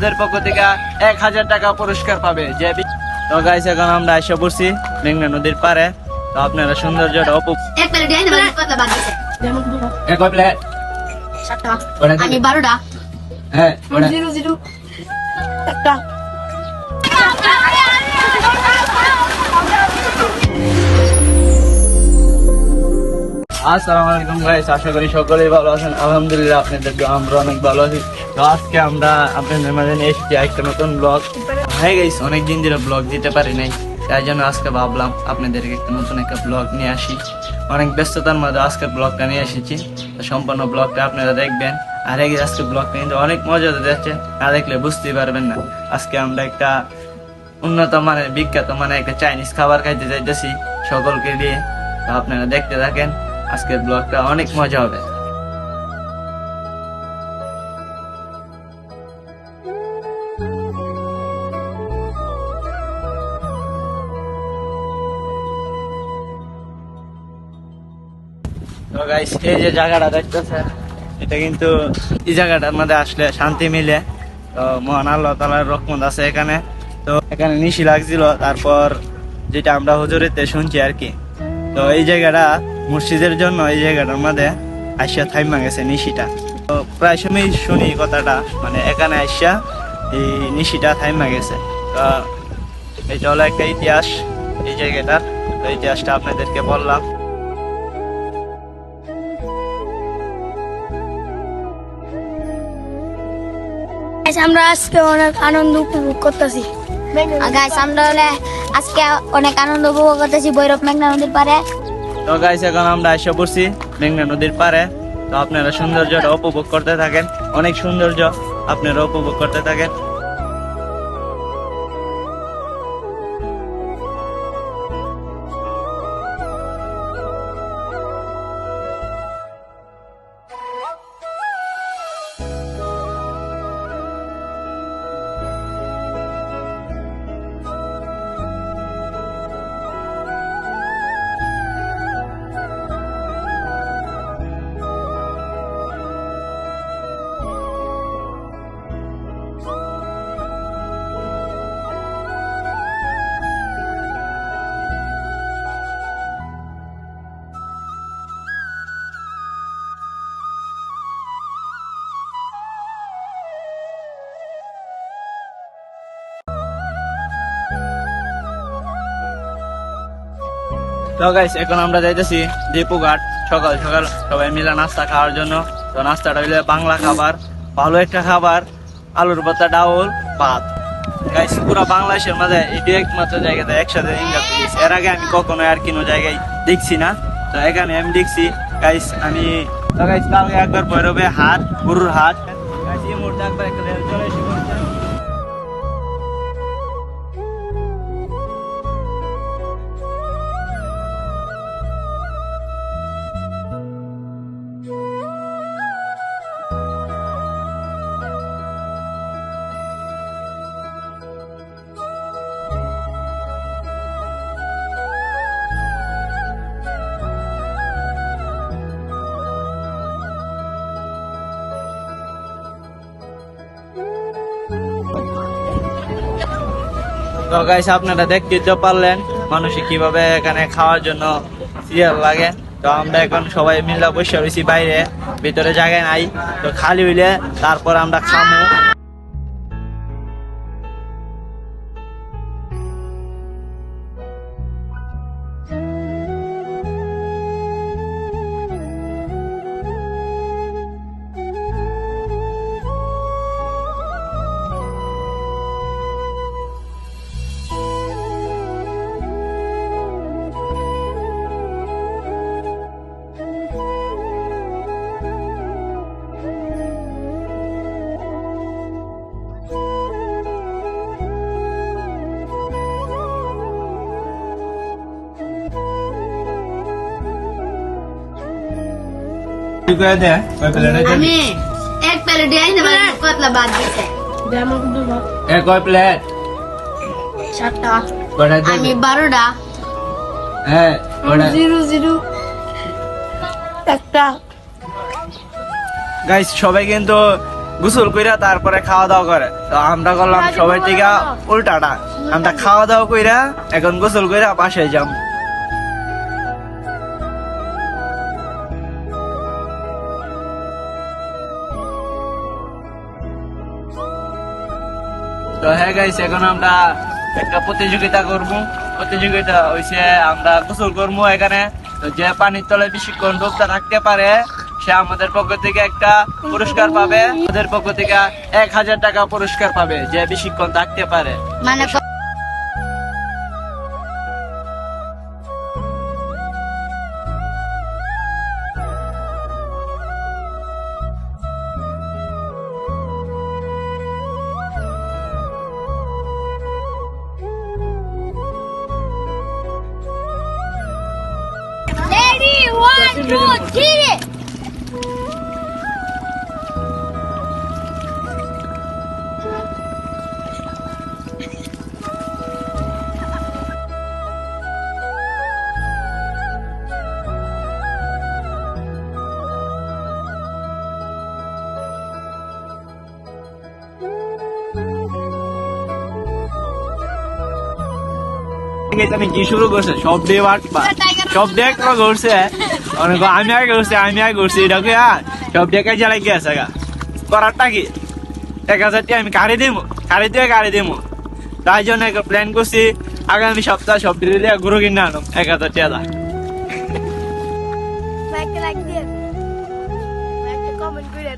আমাদের পক্ষ থেকে 1000 টাকা পুরস্কার পাবে। তো গাইস এখন আমরা এসে পড়ছি মেঘনা নদীর পারে। তো আপনারা সৌন্দর্যটা এক প্লেট দিয়ে দেবেন কত বাদ দিছে কয় প্লেট? 7টা আমি 12টা হ্যাঁ 0 একটা আসসালামু আলাইকুম গাইস, আশা করি সকলেই ভালো আছেন। আলহামদুলিল্লাহ আপনাদের দোয়ায় আমরা অনেক ভালো আছি। তো আজকে আমরা আপনাদের মাঝে নিয়ে এসেছি একটা নতুন ব্লগ। হয়ে গেছে অনেকদিন ধরে ব্লগ দিতে পারি নাই, তাই জন্য আজকে ভাবলাম আপনাদেরকে একটা নতুন একটা ব্লগ নিয়ে আসি। অনেক ব্যস্ততার মধ্যে আজকে ব্লগটা নিয়ে এসেছি। তো সম্পূর্ণ ব্লগটা আপনারা দেখবেন। আর আজকে ব্লগটা কিন্তু অনেক মজা যাচ্ছে, না দেখলে বুঝতেই পারবেন না। আজকে আমরা একটা উন্নত মানের বিখ্যাত মানে একটা চাইনিজ খাবার খাইতে যাইতেছি সকলকে দিয়ে। তো আপনারা দেখতে থাকেন, আজকের ব্লগটা অনেক মজা হবে। তো গাইস এই যে জায়গাটা দেখতেছেন, এটা কিন্তু এই জায়গাটার মধ্যে আসলে শান্তি মিলে। তো মহান আল্লাহ তাআলার রহমত আছে এখানে। তো এখানে নিশি লাগছিল, তারপর যেটা আমরা হুজুরেতে শুনছি আর কি। তো এই জায়গাটা মসজিদের জন্য এই জায়গাটার মধ্যে আইসা থাইমা গেছে নিশিটা। তো প্রায় সময় শুনি কথাটা, মানে এখানে আইসা এই নিশিটা থাইমা গেছে। তো এটা হলো একটা ইতিহাস এই জায়গাটার। তো ইতিহাসটা আপনাদেরকে বললাম। আমরা আজকে অনেক আনন্দ উপভোগ করতেছি। গাইস আমরা আজকে অনেক আনন্দ উপভোগ করতেছি ভৈরব মেঘনা নদীর পারে। তো গাইস এখন আমরা এসে পড়ছি মেঘনা নদীর পারে। তো আপনারা সৌন্দর্যটা উপভোগ করতে থাকেন, অনেক সৌন্দর্য আপনারা উপভোগ করতে থাকেন। তো গাইস এখন আমরা যাইতেছি দীপুঘাট। সকাল সকাল সবাই মিলে নাস্তা খাওয়ার জন্য। তো নাস্তাটা হইলে বাংলা খাবার, ভালো একটা খাবার, আলুর ভর্তা, ডাউল, ভাত। গাইস পুরো বাংলাদেশের মাঝে এটি একমাত্র জায়গাতে একসাথে ইনকাম দিয়েছি। এর আগে আমি কখনো আর কোনো জায়গায় দেখছি না। তো এখানে আমি দেখছি গাইস। আমি তো গাইস কালকে একবার ভৈরবে হাট, গরুর হাট। গাইস এই মুহূর্তে একবার একটা রেল চলে এসে পড়ছে। তো গাইস আপনারা দেখতে তো পারলেন মানুষে কিভাবে এখানে খাওয়ার জন্য সিরিয়াল লাগে। তো আমরা এখন সবাই মিলে বসে রয়েছি বাইরে, ভিতরে জায়গায় নাই। তো খালি হইলে তারপর আমরা খামু। আমি এক প্লেট দিয়ে দেবেন কত বাদ দিছে কয় প্লেট? 7টা আমি 12টা হ্যাঁ 0 একটা। গাইস সবাই কিন্তু গোসল কইরা তারপরে খাওয়া দাওয়া করে। তো আমরা করলাম সবাই থেকে উল্টাটা, আমরা খাওয়া দাওয়া কইরা এখন গোসল কইরা বাসায় যাম। তো হ্যাঁ গাইস, এখন আমরা একটা প্রতিযোগিতা করব। প্রতিযোগিতা হইছে আমরা গোসল করবো এখানে। তো যে পানির তলে বেশিক্ষণ ডুবতে থাকতে পারে সে আমাদের পক্ষ থেকে একটা পুরস্কার পাবে। আমাদের পক্ষ থেকে 1000 টাকা পুরস্কার পাবে যে বেশিক্ষণ থাকতে পারে। মানে Ready, 1, 2, 3. আমি কি শুরু করছে সব দিয়ে সব দেখ করছে অনেক আমি আগে করছি এটাকে সব ডেকে জ্বালাই গেছে গা করারটা কি 1000 টাকা আমি কারি দিব তাই জন্য একটা প্ল্যান করছি আগামী সপ্তাহ সব দিয়ে গুরু কিনে আনো 1000 টাকা Like দিয়ে একটা কমেন্ট করে